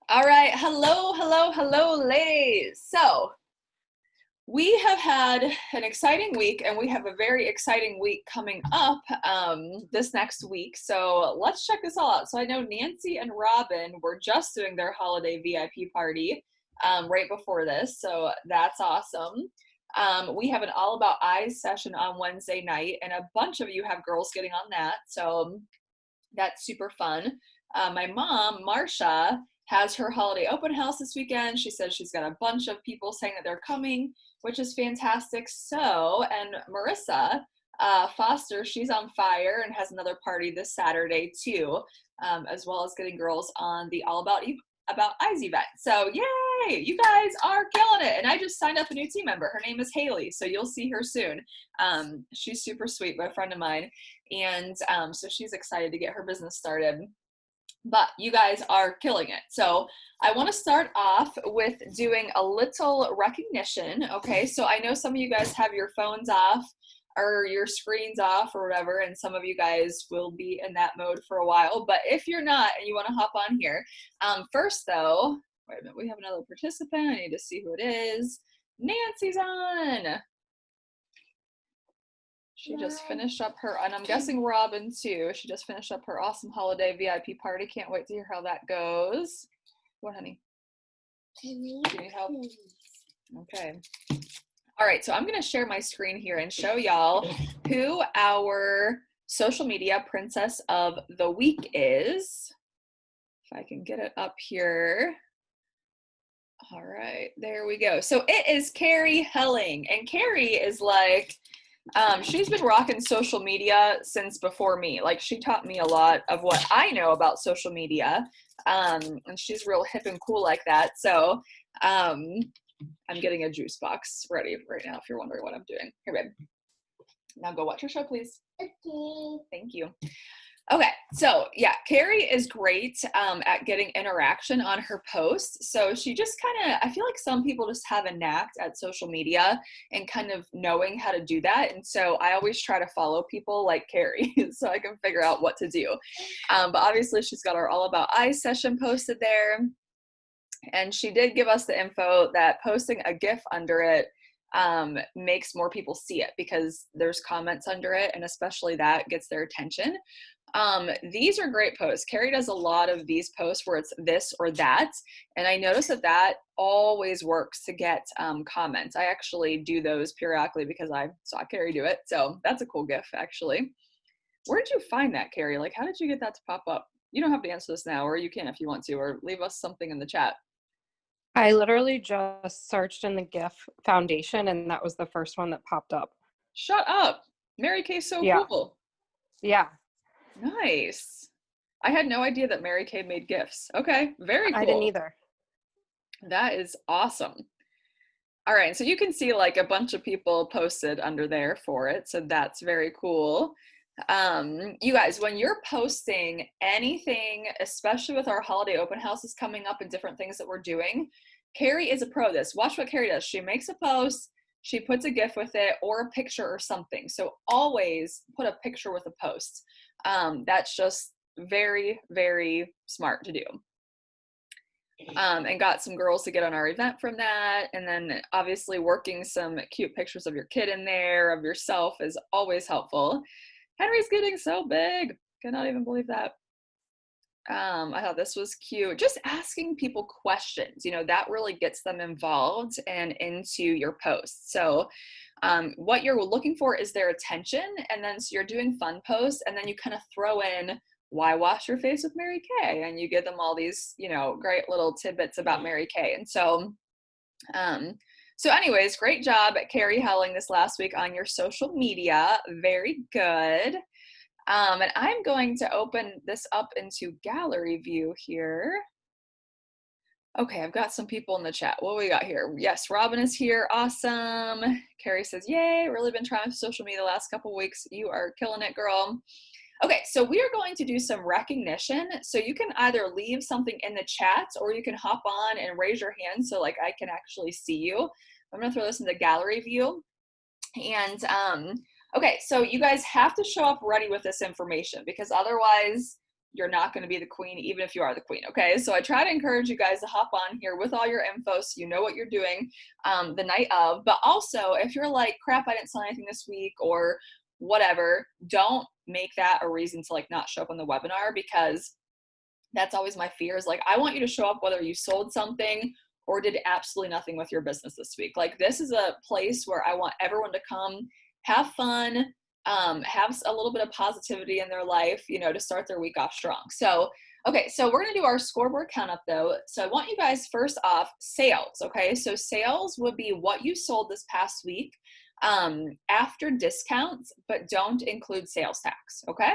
All right. Hello, ladies. So we have had an exciting week and we have a very exciting week coming up this next week. So let's check this all out. So I know Nancy and Robin were just doing their holiday VIP party right before this. So that's awesome. We have an All About Eyes session on Wednesday night, and a bunch of you have girls getting on that. So that's super fun. My mom, Marsha, has her holiday open house this weekend. She says she's got a bunch of people saying that they're coming, which is fantastic. So, and Marissa Foster, she's on fire and has another party this Saturday too, as well as getting girls on the All About Eyes event. So, yay! You guys are killing it. And I just signed up a new team member. Her name is Haley, so you'll see her soon. She's super sweet, a friend of mine. And so she's excited to get her business started. But you guys are killing it. So I want to start off with doing a little recognition. Okay, so I know some of you guys have your phones off or your screens off or whatever, and some of you guys will be in that mode for a while. But if you're not and you want to hop on here, first though, wait a minute, we have another participant. I need to see who it is. Nancy's on. She just finished up her, and I'm guessing Robin too. She just finished up her awesome holiday VIP party. Can't wait to hear how that goes. What, honey? Do you need help? Okay. All right, so I'm going to share my screen here and show y'all who our social media princess of the week is. If I can get it up here. All right, there we go. So it is Carrie Helling, and Carrie is like, she's been rocking social media since before me. Like, she taught me a lot of what I know about social media, and she's real hip and cool like that. So I'm getting a juice box ready right now if you're wondering what I'm doing. Here, babe. Now go watch your show, please. Okay. Thank you. Okay, so yeah, Carrie is great at getting interaction on her posts. So she just kind of, I feel like some people just have a knack at social media and kind of knowing how to do that. And so I always try to follow people like Carrie so I can figure out what to do. But obviously she's got our All About Eyes session posted there. And she did give us the info that posting a GIF under it makes more people see it because there's comments under it, and especially that gets their attention. These are great posts. Carrie does a lot of these posts where it's this or that, and I notice that always works to get comments. I actually do those periodically because I saw Carrie do it, so that's a cool GIF actually. Where did you find that, Carrie? Like, how did you get that to pop up? You don't have to answer this now, or you can if you want to, or leave us something in the chat. I literally just searched in the GIF foundation, and that was the first one that popped up. Shut up. Mary Kay's so cool. Yeah. Nice. I had no idea that Mary Kay made GIFs. Okay, very cool. I didn't either. That is awesome. All right, so you can see like a bunch of people posted under there for it, so that's very cool. You guys, when you're posting anything, especially with our holiday open houses coming up and different things that we're doing, Carrie is a pro at this. Watch what Carrie does. She makes a post, she puts a GIF with it or a picture or something. So always put a picture with a post. That's just very, very smart to do. And got some girls to get on our event from that. And then obviously working some cute pictures of your kid in there, of yourself, is always helpful. Henry's getting so big. Cannot even believe that. I thought this was cute. Just asking people questions, you know, that really gets them involved and into your posts. So what you're looking for is their attention. And then so you're doing fun posts, and then you kind of throw in, why wash your face with Mary Kay? And you give them all these, you know, great little tidbits about Mary Kay. And so, so anyways, great job at Carrie Helling this last week on your social media. Very good. And I'm going to open this up into gallery view here. Okay, I've got some people in the chat. What we got here? Yes, Robin is here. Awesome. Carrie says, yay, really been trying social media the last couple weeks. You are killing it, girl. Okay, so we are going to do some recognition. So you can either leave something in the chat or you can hop on and raise your hand so like I can actually see you. I'm gonna throw this in the gallery view. And okay, so you guys have to show up ready with this information because otherwise you're not going to be the queen, even if you are the queen. Okay. So I try to encourage you guys to hop on here with all your info so you know what you're doing the night of. But also, if you're like, crap, I didn't sell anything this week or whatever, don't make that a reason to like not show up on the webinar, because that's always my fear is like, I want you to show up whether you sold something or did absolutely nothing with your business this week. Like, this is a place where I want everyone to come, have fun, have a little bit of positivity in their life, you know, to start their week off strong. So, okay, so we're going to do our scoreboard count up though. So I want you guys first off, sales. Okay. So sales would be what you sold this past week, after discounts, but don't include sales tax. Okay.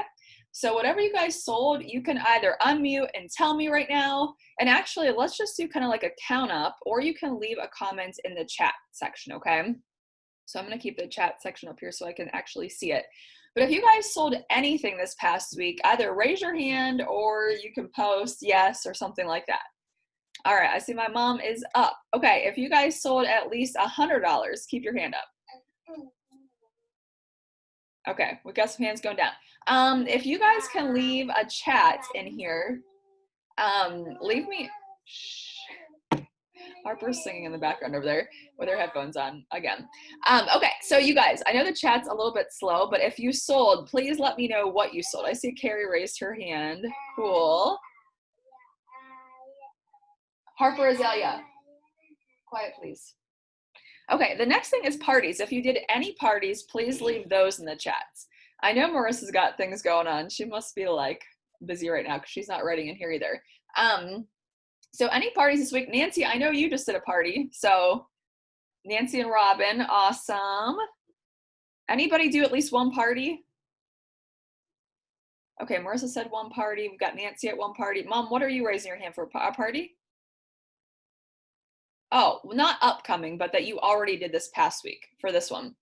So whatever you guys sold, you can either unmute and tell me right now. And actually, let's just do kind of like a count up, or you can leave a comment in the chat section, okay? So I'm going to keep the chat section up here so I can actually see it. But if you guys sold anything this past week, either raise your hand or you can post yes or something like that. All right, I see my mom is up. Okay, if you guys sold at least $100, keep your hand up. Okay, we got some hands going down. If you guys can leave a chat in here, leave me, shh. Harper's singing in the background over there with her headphones on again. Okay, so you guys, I know the chat's a little bit slow, but if you sold, please let me know what you sold. I see Carrie raised her hand. Cool. Harper Azalea, quiet please. Okay, the next thing is parties. If you did any parties, please leave those in the chats. I know Marissa's got things going on. She must be like busy right now because she's not writing in here either. So any parties this week? Nancy, I know you just did a party. So Nancy and Robin, awesome. Anybody do at least one party? Okay, Marissa said one party. We've got Nancy at one party. Mom, what are you raising your hand for? A party? Oh, not upcoming, but that you already did this past week for this one.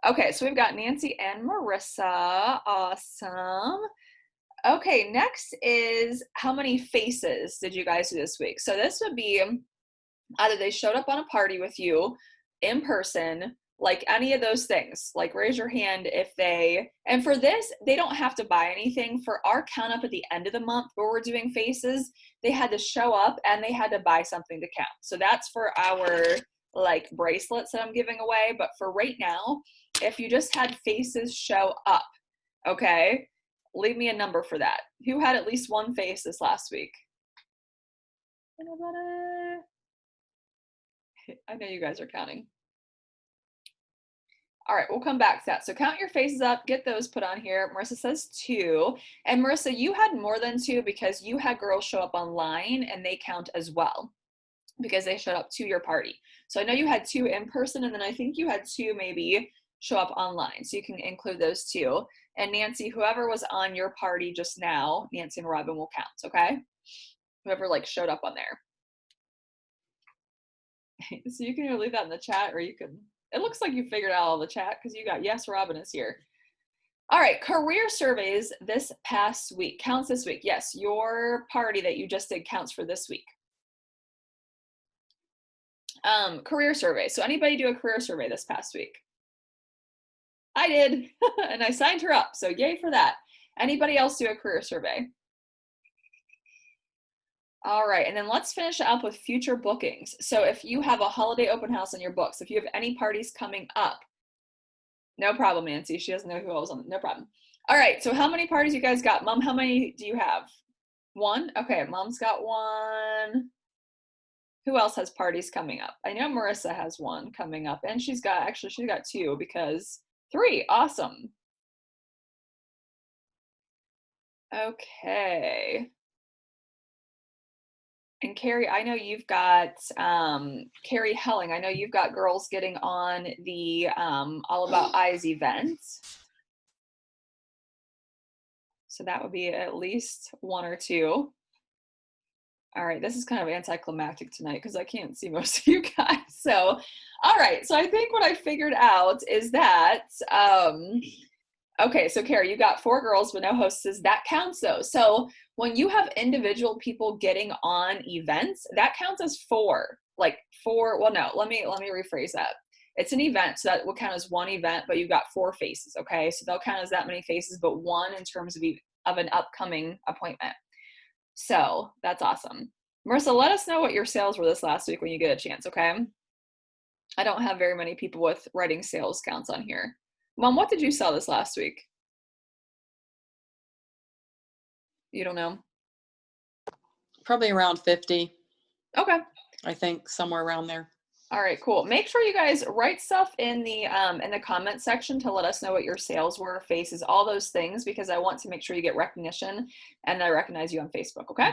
Okay, so we've got Nancy and Marissa. Awesome. Okay, next is how many faces did you guys do this week? So this would be either they showed up on a party with you in person, like any of those things, like raise your hand if they, and for this, they don't have to buy anything. For our count up at the end of the month where we're doing faces, they had to show up and they had to buy something to count. So that's for our like bracelets that I'm giving away. But for right now, if you just had faces show up, okay, leave me a number for that. Who had at least one face this last week? I know you guys are counting. All right, we'll come back to that. So count your faces up, get those put on here. Marissa says 2. And Marissa, you had more than 2 because you had girls show up online and they count as well because they showed up to your party. So I know you had 2 in person, and then I think you had 2 maybe show up online. So you can include those 2. And Nancy, whoever was on your party just now, Nancy and Robin will count, okay? Whoever like showed up on there. So you can either leave that in the chat or you can, it looks like you figured out all the chat because you got yes, Robin is here. All right, career surveys this past week. Counts this week. Yes, your party that you just did counts for this week. Career survey. So anybody do a career survey this past week? I did, and I signed her up, so yay for that. Anybody else do a career survey? All right, and then let's finish up with future bookings. So if you have a holiday open house on your books, if you have any parties coming up, no problem, Nancy. She doesn't know who I was on, no problem. All right, so how many parties you guys got? Mom, how many do you have? 1? Okay, Mom's got 1. Who else has parties coming up? I know Marissa has 1 coming up, and she's got 2 because 3, awesome. Okay. And Carrie, I know you've got, Carrie Helling, I know you've got girls getting on the All About Eyes event. So that would be at least 1 or 2. All right, this is kind of anticlimactic tonight because I can't see most of you guys. So, all right, so I think what I figured out is that, okay, so Carrie, you got 4 girls but no hostesses. That counts though. So when you have individual people getting on events, that counts as 4. Like 4, well, no, let me rephrase that. It's an event, so that will count as 1 event, but you've got 4 faces, okay? So they'll count as that many faces, but 1 in terms of of an upcoming appointment. So that's awesome. Marissa, let us know what your sales were this last week when you get a chance, okay? I don't have very many people with writing sales counts on here. Mom, what did you sell this last week? You don't know? Probably around 50. Okay. I think somewhere around there. All right, cool. Make sure you guys write stuff in the comment section to let us know what your sales were, faces, all those things, because I want to make sure you get recognition and I recognize you on Facebook, okay?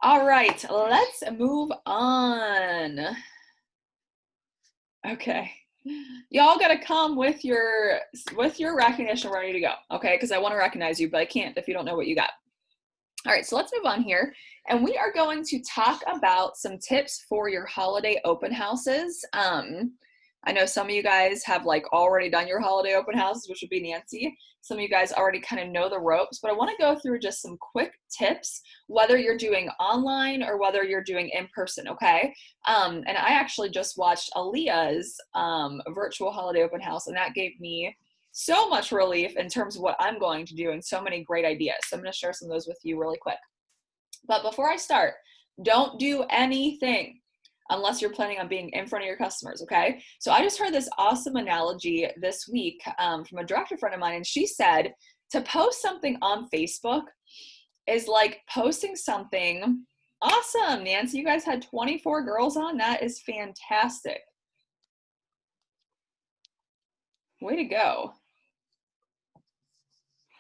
All right, let's move on. Okay. Y'all gotta come with your recognition ready to go, okay? Because I want to recognize you, but I can't if you don't know what you got. All right, so let's move on here. And we are going to talk about some tips for your holiday open houses. I know some of you guys have like already done your holiday open houses, which would be Nancy. Some of you guys already kind of know the ropes, but I want to go through just some quick tips, whether you're doing online or whether you're doing in person, okay? And I actually just watched Aaliyah's virtual holiday open house, and that gave me so much relief in terms of what I'm going to do and so many great ideas. So I'm going to share some of those with you really quick. But before I start, don't do anything unless you're planning on being in front of your customers, okay? So I just heard this awesome analogy this week from a director friend of mine, and she said to post something on Facebook is like posting something. Awesome, Nancy, you guys had 24 girls on. That is fantastic. Way to go.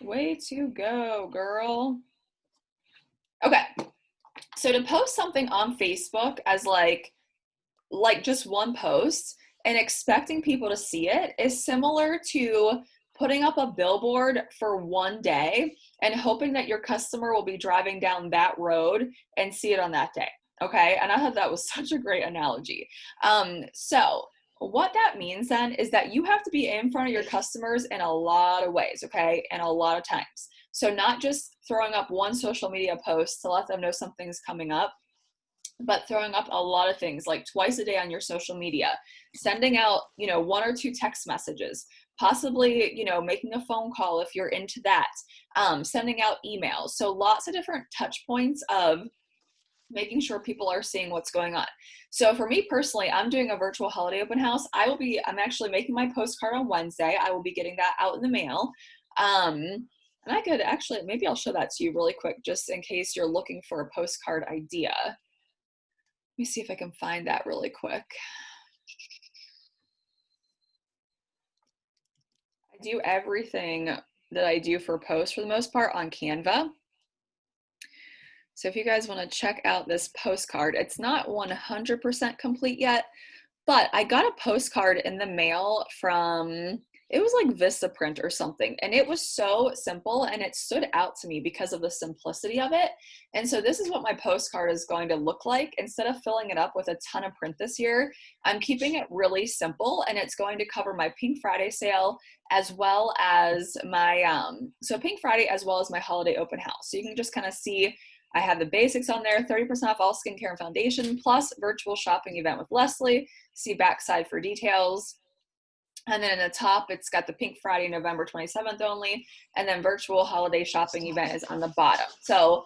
Way to go, girl. Okay, so to post something on Facebook as like just one post and expecting people to see it is similar to putting up a billboard for one day and hoping that your customer will be driving down that road and see it on that day, okay? And I thought that was such a great analogy. So what that means then is that you have to be in front of your customers in a lot of ways, okay? And a lot of times. So not just throwing up one social media post to let them know something's coming up, but throwing up a lot of things like twice a day on your social media, sending out, one or two text messages, possibly, making a phone call if you're into that, sending out emails. So lots of different touch points of making sure people are seeing what's going on. So for me personally, I'm doing a virtual holiday open house. I'm actually making my postcard on Wednesday. I will be getting that out in the mail. And I could actually, maybe I'll show that to you really quick, just in case you're looking for a postcard idea. Let me see if I can find that really quick. I do everything that I do for posts for the most part on Canva. So if you guys want to check out this postcard, it's not 100% complete yet, but I got a postcard in the mail from, it was like Vistaprint or something, and it was so simple and it stood out to me because of the simplicity of it. And so this is what my postcard is going to look like. Instead of filling it up with a ton of print this year, I'm keeping it really simple, and it's going to cover my Pink Friday sale as well as my, so Pink Friday as well as my holiday open house. So you can just kind of see I have the basics on there, 30% off all skincare and foundation, plus virtual shopping event with Leslie. See backside for details. And then in the top, it's got the Pink Friday, November 27th only, and then virtual holiday shopping event is on the bottom. So,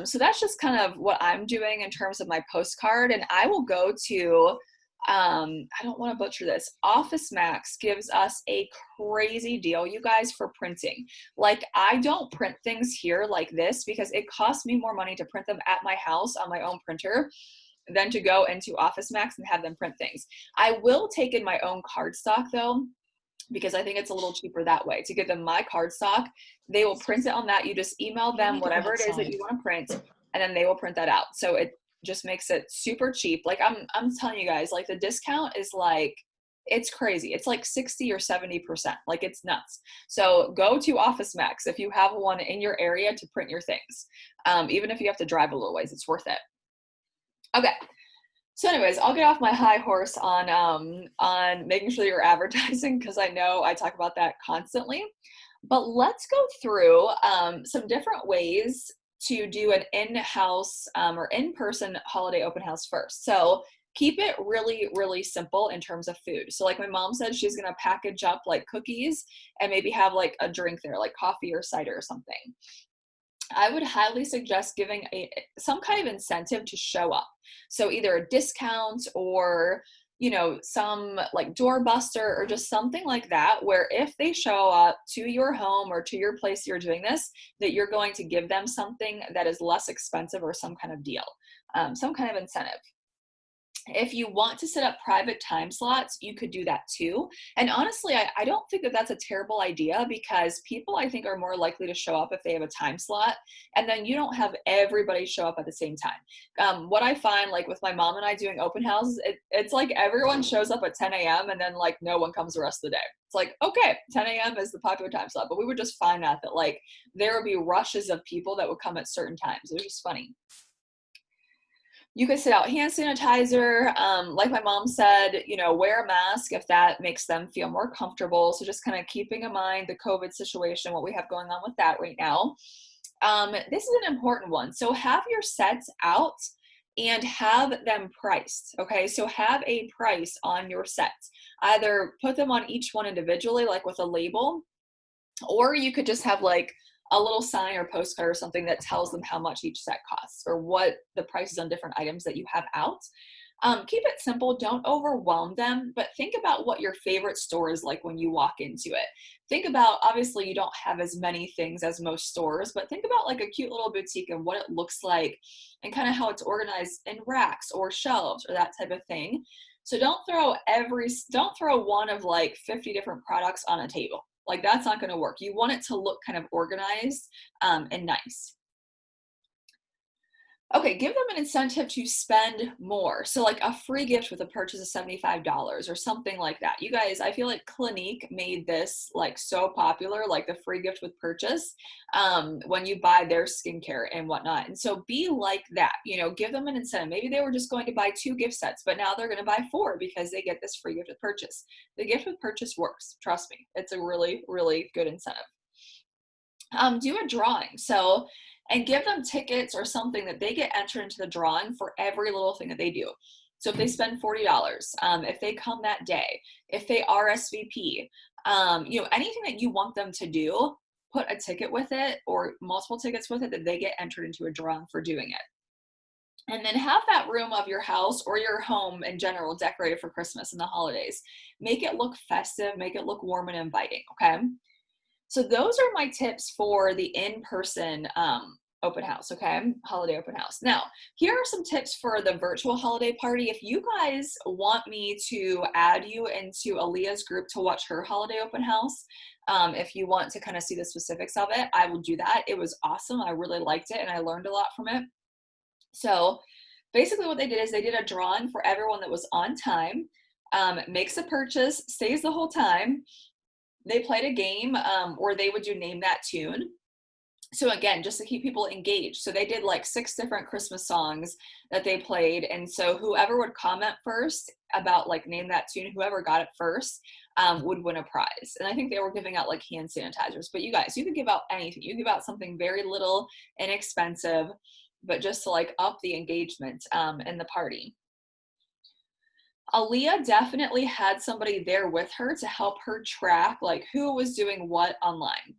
so that's just kind of what I'm doing in terms of my postcard. And I will go to, I don't want to butcher this, Office Max gives us a crazy deal, you guys, for printing. Like, I don't print things here like this because it costs me more money to print them at my house on my own printer than to go into Office Max and have them print things. I will take in my own cardstock though, because I think it's a little cheaper that way. To give them my cardstock, they will print it on that. You just email them whatever it is that you want to print, and then they will print that out. So it just makes it super cheap. Like I'm telling you guys, like the discount is like, it's crazy. It's like 60 or 70%. Like it's nuts. So go to Office Max if you have one in your area to print your things. Even if you have to drive a little ways, it's worth it. Okay. So anyways, I'll get off my high horse on making sure you're advertising, because I know I talk about that constantly. But let's go through some different ways to do an in-house or in-person holiday open house first. So keep it really, really simple in terms of food. So like my mom said, she's going to package up like cookies and maybe have like a drink there, like coffee or cider or something. I would highly suggest giving some kind of incentive to show up. So either a discount or, you know, some like doorbuster or just something like that, where if they show up to your home or to your place you're doing this, that you're going to give them something that is less expensive or some kind of deal, some kind of incentive. If you want to set up private time slots, you could do that too. And honestly, I don't think that that's a terrible idea, because people, I think, are more likely to show up if they have a time slot, and then you don't have everybody show up at the same time. What I find, like with my mom and I doing open houses, it's like everyone shows up at 10 a.m. and then like no one comes the rest of the day. It's like, okay, 10 a.m. is the popular time slot, but we would just find that like there would be rushes of people that would come at certain times. It was just funny. You could sit out hand sanitizer. Like my mom said, you know, wear a mask if that makes them feel more comfortable. So just kind of keeping in mind the COVID situation, what we have going on with that right now. This is an important one. So have your sets out and have them priced. Okay, so have a price on your sets. Either put them on each one individually, like with a label, or you could just have like a little sign or postcard or something that tells them how much each set costs or what the prices on different items that you have out. Keep it simple. Don't overwhelm them, but think about what your favorite store is like when you walk into it. Think about, obviously you don't have as many things as most stores, but think about like a cute little boutique and what it looks like and kind of how it's organized in racks or shelves or that type of thing. So don't throw one of like 50 different products on a table. Like that's not going to work. You want it to look kind of organized and nice. Okay, give them an incentive to spend more. So like a free gift with a purchase of $75 or something like that. You guys, I feel like Clinique made this like so popular, like the free gift with purchase when you buy their skincare and whatnot. And so be like that, you know, give them an incentive. Maybe they were just going to buy 2 gift sets, but now they're going to buy 4 because they get this free gift with purchase. The gift with purchase works. Trust me. It's a really, really good incentive. Do a drawing. And give them tickets or something that they get entered into the drawing for every little thing that they do. So if they spend $40, if they come that day, if they RSVP, you know, anything that you want them to do, put a ticket with it or multiple tickets with it that they get entered into a drawing for doing it. And then have that room of your house or your home in general decorated for Christmas and the holidays. Make it look festive, make it look warm and inviting, okay? So those are my tips for the in-person open house, okay? Holiday open house. Now, here are some tips for the virtual holiday party. If you guys want me to add you into Aaliyah's group to watch her holiday open house, if you want to kind of see the specifics of it, I will do that. It was awesome. I really liked it and I learned a lot from it. So basically what they did is they did a drawing for everyone that was on time, makes a purchase, stays the whole time. They played a game or they would do Name That Tune. So again, just to keep people engaged. So they did like 6 different Christmas songs that they played. And so whoever would comment first about like Name That Tune, whoever got it first would win a prize. And I think they were giving out like hand sanitizers. But you guys, you could give out anything. You give out something very little, inexpensive, but just to like up the engagement in the party. Aaliyah definitely had somebody there with her to help her track like who was doing what online.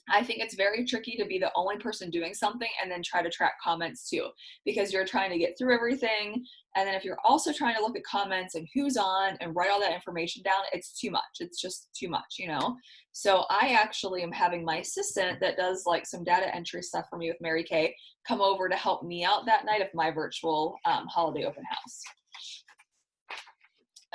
I think it's very tricky to be the only person doing something and then try to track comments too, because you're trying to get through everything. And then if you're also trying to look at comments and who's on and write all that information down, it's too much. It's just too much, you know? So I actually am having my assistant that does like some data entry stuff for me with Mary Kay come over to help me out that night of my virtual holiday open house.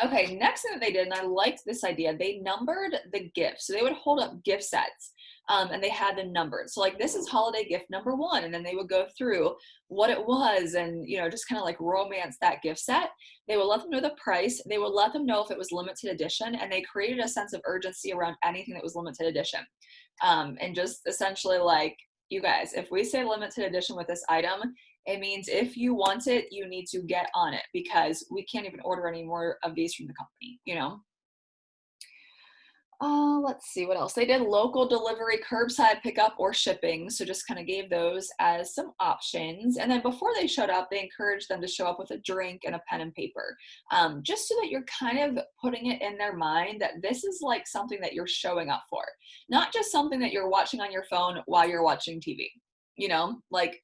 Okay, next thing that they did, and I liked this idea, they numbered the gifts. So they would hold up gift sets and they had them numbered. So like this is holiday gift number 1, and then they would go through what it was and, you know, just kind of like romance that gift set. They would let them know the price. They would let them know if it was limited edition, and they created a sense of urgency around anything that was limited edition. And just essentially like, you guys, if we say limited edition with this item, it means if you want it, you need to get on it because we can't even order any more of these from the company, you know? Let's see what else. They did local delivery, curbside pickup, or shipping. So just kind of gave those as some options. And then before they showed up, they encouraged them to show up with a drink and a pen and paper, just so that you're kind of putting it in their mind that this is like something that you're showing up for, not just something that you're watching on your phone while you're watching TV. You know, like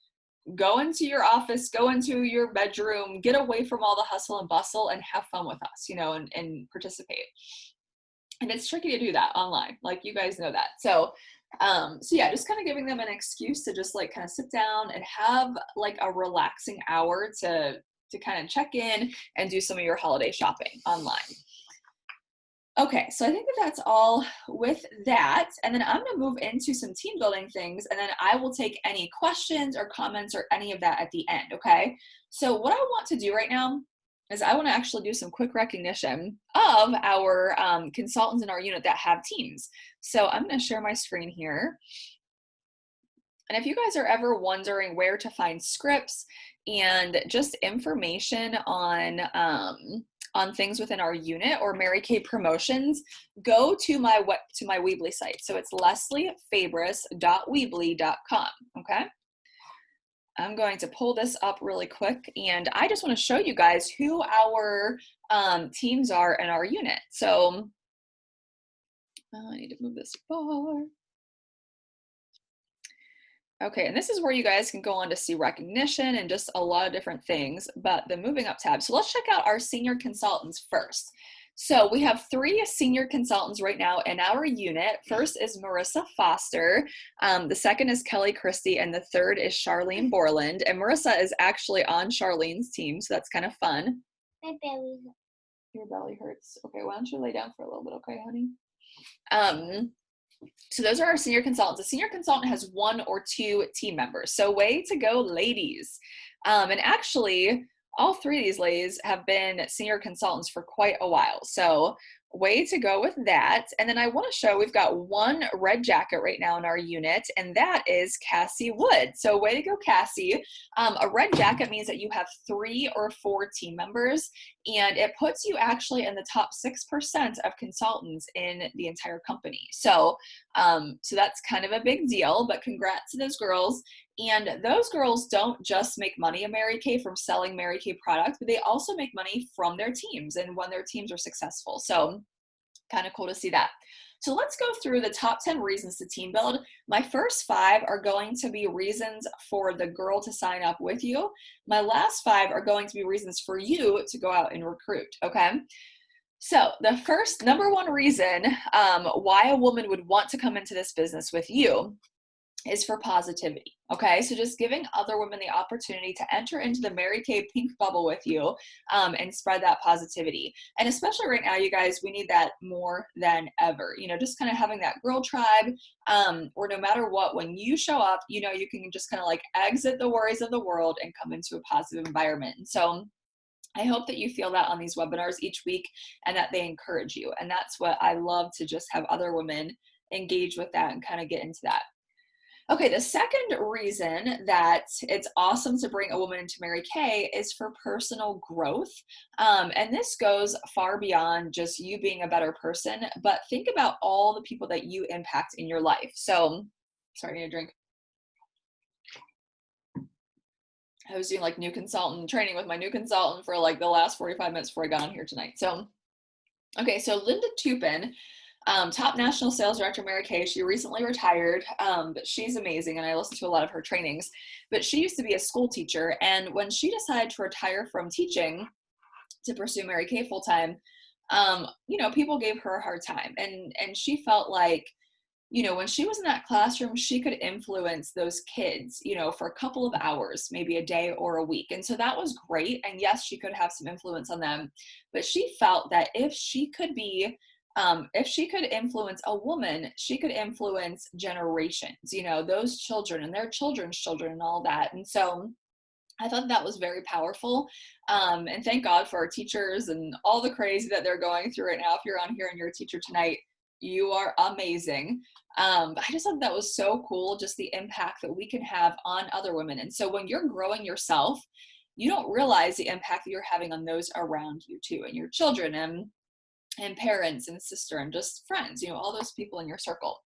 go into your office, go into your bedroom, get away from all the hustle and bustle and have fun with us, you know, and participate. And it's tricky to do that online, like you guys know that. So yeah, just kind of giving them an excuse to just like kind of sit down and have like a relaxing hour to kind of check in and do some of your holiday shopping online. Okay, so I think that that's all with that. And then I'm gonna move into some team building things, and then I will take any questions or comments or any of that at the end, okay? So what I want to do right now is I wanna actually do some quick recognition of our consultants in our unit that have teams. So I'm gonna share my screen here. And if you guys are ever wondering where to find scripts and just information on things within our unit or Mary Kay promotions, go to my Weebly site. So it's lesliefabris.weebly.com, okay? I'm going to pull this up really quick, and I just want to show you guys who our teams are in our unit. So I need to move this bar. Okay, and this is where you guys can go on to see recognition and just a lot of different things, but the moving up tab. So let's check out our senior consultants first. So we have 3 senior consultants right now in our unit. First is Marissa Foster, the second is Kelly Christie, and the third is Charlene Borland. And Marissa is actually on Charlene's team, so that's kind of fun. My belly hurts. Your belly hurts. Okay, why don't you lay down for a little bit, okay, honey? So those are our senior consultants. A senior consultant has 1 or 2 team members. So way to go, ladies. And actually, all 3 of these ladies have been senior consultants for quite a while. So way to go with that. And then I want to show we've got 1 red jacket right now in our unit, and that is Cassie Wood. So way to go, Cassie. A red jacket means that you have 3 or 4 team members, and it puts you actually in the top 6% of consultants in the entire company. So that's kind of a big deal, but congrats to those girls. And those girls don't just make money at Mary Kay from selling Mary Kay products, but they also make money from their teams and when their teams are successful. So kind of cool to see that. So let's go through the top 10 reasons to team build. My first 5 are going to be reasons for the girl to sign up with you. My last 5 are going to be reasons for you to go out and recruit, okay? So the first, number 1 reason why a woman would want to come into this business with you is for positivity, okay? So just giving other women the opportunity to enter into the Mary Kay pink bubble with you and spread that positivity. And especially right now, you guys, we need that more than ever. You know, just kind of having that girl tribe or no matter what, when you show up, you know, you can just kind of like exit the worries of the world and come into a positive environment. And so I hope that you feel that on these webinars each week and that they encourage you. And that's what I love, to just have other women engage with that and kind of get into that. Okay, the second reason that it's awesome to bring a woman into Mary Kay is for personal growth. And this goes far beyond just you being a better person, but think about all the people that you impact in your life. So, sorry, I need a drink. I was doing like new consultant training with my new consultant for like the last 45 minutes before I got on here tonight. So, okay, so Linda Tupin, top national sales director, Mary Kay. She recently retired, but she's amazing, and I listen to a lot of her trainings. But she used to be a school teacher, and when she decided to retire from teaching to pursue Mary Kay full time, you know, people gave her a hard time, and she felt like, you know, when she was in that classroom, she could influence those kids, you know, for a couple of hours, maybe a day or a week. And so that was great. And yes, she could have some influence on them, but she felt that if she could influence a woman, she could influence generations, you know, those children and their children's children and all that. And so I thought that was very powerful. And thank God for our teachers and all the crazy that they're going through right now. If you're on here and you're a teacher tonight, you are amazing. But I just thought that was so cool, just the impact that we can have on other women. And so when you're growing yourself, you don't realize the impact that you're having on those around you too, and your children. And and parents and sister and just friends, you know, all those people in your circle.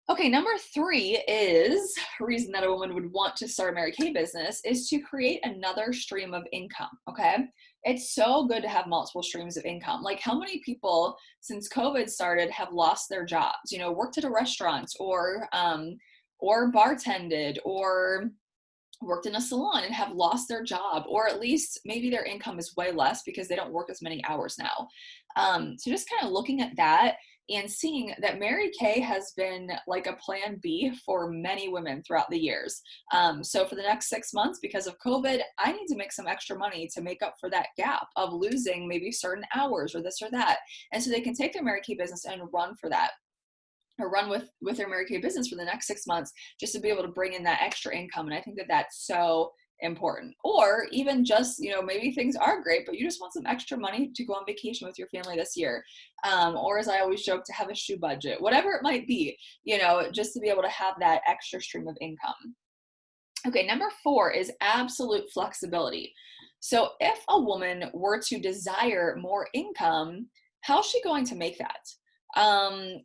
Okay, number 3 is a reason that a woman would want to start a Mary Kay business is to create another stream of income, okay? It's so good to have multiple streams of income. Like, how many people since COVID started have lost their jobs, you know, worked at a restaurant or bartended or worked in a salon and have lost their job, or at least maybe their income is way less because they don't work as many hours now. So just kind of looking at that and seeing that Mary Kay has been like a plan B for many women throughout the years. So for the next 6 months, because of COVID, I need to make some extra money to make up for that gap of losing maybe certain hours or this or that. And so they can take their Mary Kay business and run for that, or run with their Mary Kay business for the next 6 months, just to be able to bring in that extra income. And I think that that's so important. Or even just, you know, maybe things are great, but you just want some extra money to go on vacation with your family this year. Or as I always joke, to have a shoe budget, whatever it might be, you know, just to be able to have that extra stream of income. Okay, number 4 is absolute flexibility. So if a woman were to desire more income, how's she going to make that?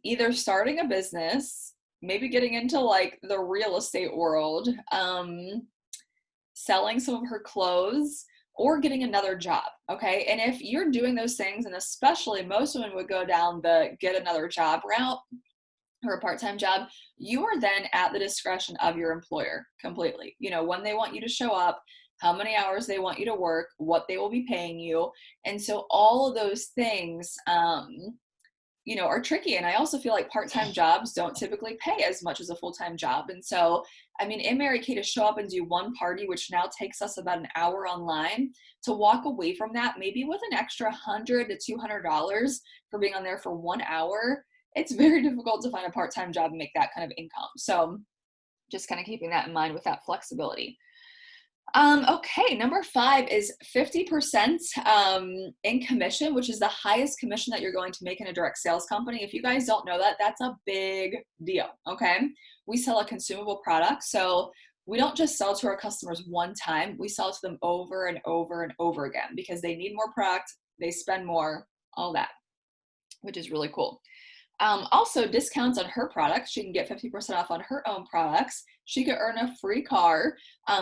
Either starting a business, maybe getting into like the real estate world, selling some of her clothes, or getting another job, okay? And if you're doing those things, and especially most women would go down the get another job route or a part-time job, you are then at the discretion of your employer completely. You know, when they want you to show up, how many hours they want you to work, what they will be paying you. And so all of those things, you know, are tricky. And I also feel like part-time jobs don't typically pay as much as a full-time job. And so, I mean, in Mary Kay, to show up and do one party, which now takes us about an hour online, to walk away from that, maybe with an extra $100 to $200 for being on there for 1 hour, it's very difficult to find a part-time job and make that kind of income. So just kind of keeping that in mind with that flexibility. Okay, number 5 is 50% in commission, which is the highest commission that you're going to make in a direct sales company. If you guys don't know that, that's a big deal, okay? We sell a consumable product, so we don't just sell to our customers one time, we sell to them over and over and over again because they need more product, they spend more, all that, which is really cool. Also, discounts on her products. She can get 50% off on her own products. She could earn a free car.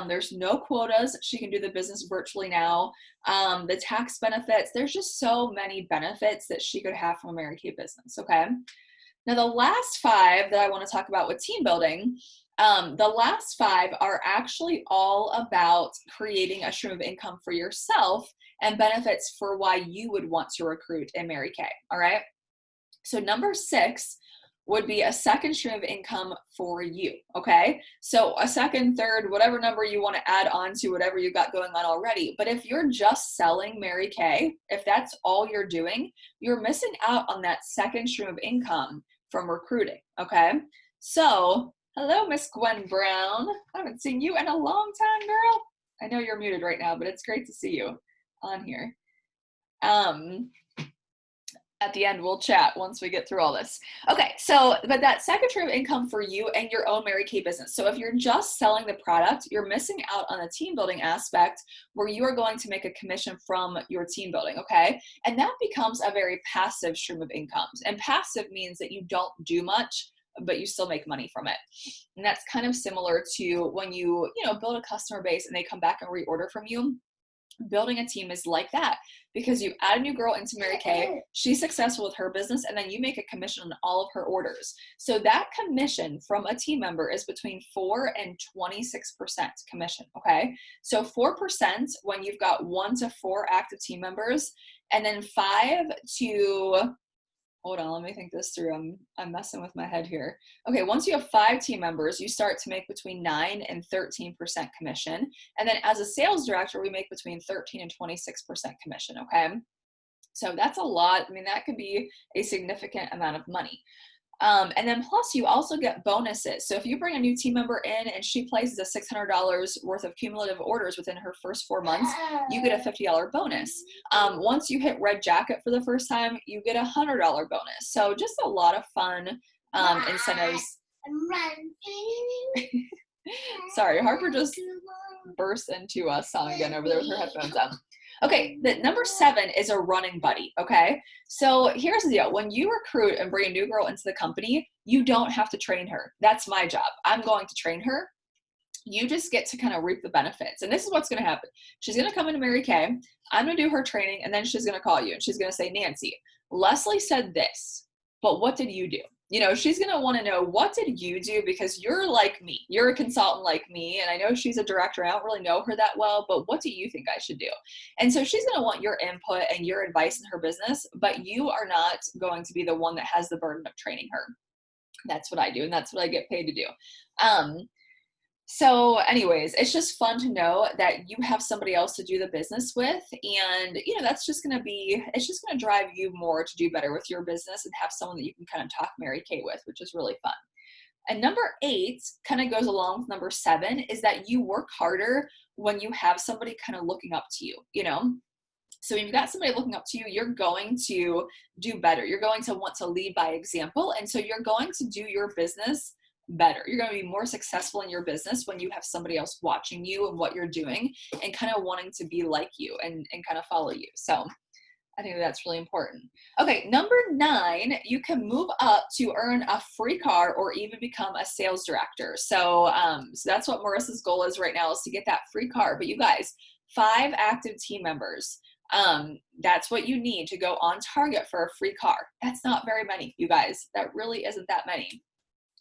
There's no quotas. She can do the business virtually now. The tax benefits. There's just so many benefits that she could have from a Mary Kay business, okay? Now, the last 5 that I want to talk about with team building, the last 5 are actually all about creating a stream of income for yourself and benefits for why you would want to recruit in Mary Kay, all right? So number 6 would be a second stream of income for you, okay? So a second, third, whatever number you want to add on to whatever you've got going on already. But if you're just selling Mary Kay, if that's all you're doing, you're missing out on that second stream of income from recruiting, okay? So, hello, Miss Gwen Brown. I haven't seen you in a long time, girl. I know you're muted right now, but it's great to see you on here. At the end, we'll chat once we get through all this. Okay, so, but that second stream of income for you and your own Mary Kay business. So if you're just selling the product, you're missing out on the team building aspect where you are going to make a commission from your team building, okay? And that becomes a very passive stream of incomes. And passive means that you don't do much, but you still make money from it. And that's kind of similar to when you build a customer base and they come back and reorder from you. Building a team is like that because you add a new girl into Mary Kay, she's successful with her business, and then you make a commission on all of her orders. So that commission from a team member is between 4 and 26% commission, okay? So 4% when you've got 1 to 4 active team members, and then 5 to, hold on, let me think this through. I'm messing with my head here. Okay, once you have 5 team members, you start to make between 9 and 13% commission. And then as a sales director, we make between 13 and 26% commission, okay? So that's a lot. I mean, that could be a significant amount of money. And then plus you also get bonuses. So if you bring a new team member in and she places a $600 worth of cumulative orders within her first 4 months, you get a $50 bonus. Once you hit red jacket for the first time, you get a $100 bonus. So just a lot of fun incentives. Sorry, Harper just burst into a song again over there with her headphones on. Okay, the number 7 is a running buddy, okay? So here's the deal. When you recruit and bring a new girl into the company, you don't have to train her. That's my job. I'm going to train her. You just get to kind of reap the benefits. And this is what's going to happen. She's going to come into Mary Kay. I'm going to do her training, and then she's going to call you, and she's going to say, Nancy, Leslie said this, but what did you do? You know, she's going to want to know, what did you do? Because you're like me. You're a consultant like me. And I know she's a director. I don't really know her that well, but what do you think I should do? And so she's going to want your input and your advice in her business, but you are not going to be the one that has the burden of training her. That's what I do. And that's what I get paid to do. So anyways, it's just fun to know that you have somebody else to do the business with. And, you know, that's just going to be, it's just going to drive you more to do better with your business and have someone that you can kind of talk Mary Kay with, which is really fun. And number 8 kind of goes along with number 7, is that you work harder when you have somebody kind of looking up to you, you know? So when you've got somebody looking up to you, you're going to do better. You're going to want to lead by example. And so you're going to do your business better. You're going to be more successful in your business when you have somebody else watching you and what you're doing and kind of wanting to be like you and kind of follow you. So I think that's really important. Okay, number 9, you can move up to earn a free car or even become a sales director. So, so that's what Marissa's goal is right now, is to get that free car. But you guys, 5 active team members. That's what you need to go on target for a free car. That's not very many, you guys. That really isn't that many.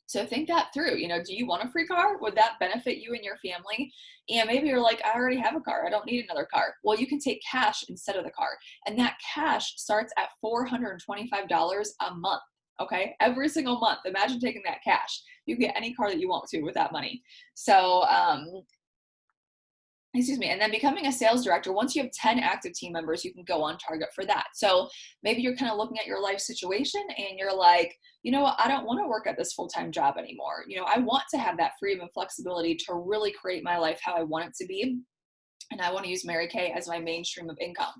So think that through. You know, do you want a free car? Would that benefit you and your family? And maybe you're like, I already have a car. I don't need another car. Well, you can take cash instead of the car. And that cash starts at $425 a month. Okay, every single month. Imagine taking that cash. You can get any car that you want to with that money. So, excuse me, and then becoming a sales director, once you have 10 active team members, you can go on target for that. So maybe you're kind of looking at your life situation and you're like, you know what, I don't want to work at this full-time job anymore. You know, I want to have that freedom and flexibility to really create my life how I want it to be. And I want to use Mary Kay as my main stream of income.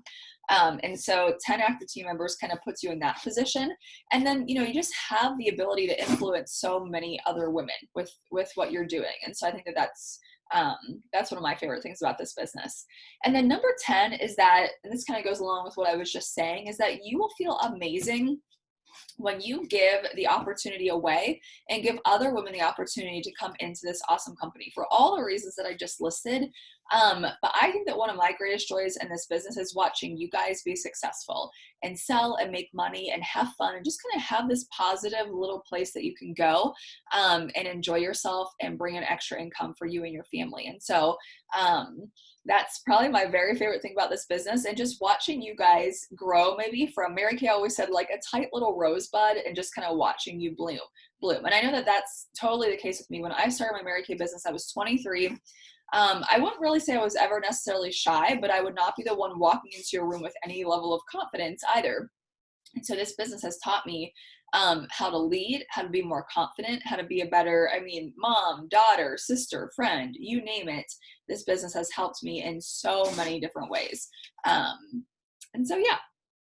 And so 10 active team members kind of puts you in that position. And then, you know, you just have the ability to influence so many other women with what you're doing. And so I think that that's one of my favorite things about this business. And then number 10 is that, and this kind of goes along with what I was just saying, is that you will feel amazing when you give the opportunity away and give other women the opportunity to come into this awesome company for all the reasons that I just listed. But I think that one of my greatest joys in this business is watching you guys be successful and sell and make money and have fun and just kind of have this positive little place that you can go and enjoy yourself and bring in extra income for you and your family. And so that's probably my very favorite thing about this business, and just watching you guys grow, maybe from, Mary Kay always said, like a tight little rosebud, and just kind of watching you bloom. And I know that that's totally the case with me. When I started my Mary Kay business, I was 23. I wouldn't really say I was ever necessarily shy, but I would not be the one walking into a room with any level of confidence either. And so this business has taught me how to lead, how to be more confident, how to be a better, mom, daughter, sister, friend, you name it. This business has helped me in so many different ways. And so, yeah,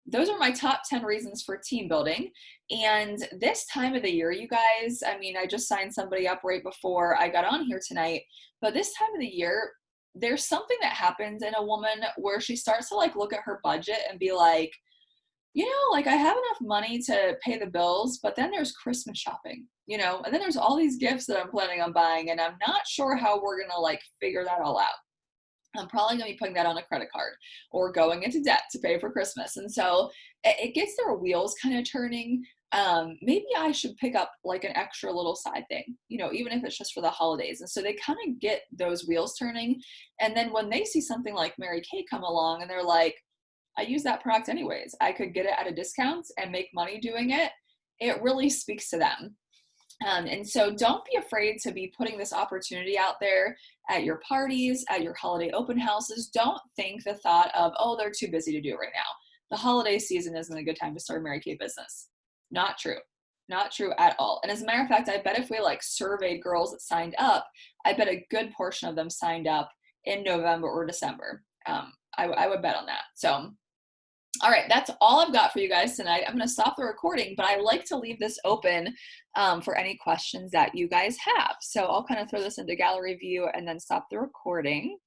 those are my top 10 reasons for team building. And this time of the year, you guys, I just signed somebody up right before I got on here tonight, but this time of the year, there's something that happens in a woman where she starts to like look at her budget and be like, you know, like I have enough money to pay the bills, but then there's Christmas shopping, you know, and then there's all these gifts that I'm planning on buying, and I'm not sure how we're going to like figure that all out. I'm probably going to be putting that on a credit card or going into debt to pay for Christmas. And so it gets their wheels kind of turning. Maybe I should pick up like an extra little side thing, you know, even if it's just for the holidays. And so they kind of get those wheels turning. And then when they see something like Mary Kay come along and they're like, I use that product anyways, I could get it at a discount and make money doing it. It really speaks to them. And so don't be afraid to be putting this opportunity out there at your parties, at your holiday open houses. Don't think the thought of, oh, they're too busy to do it right now. The holiday season isn't a good time to start a Mary Kay business. Not true. Not true at all. And as a matter of fact, I bet if we like surveyed girls that signed up, I bet a good portion of them signed up in November or December. I would bet on that. So all right, that's all I've got for you guys tonight. I'm going to stop the recording, but I like to leave this open for any questions that you guys have. So I'll kind of throw this into gallery view and then stop the recording.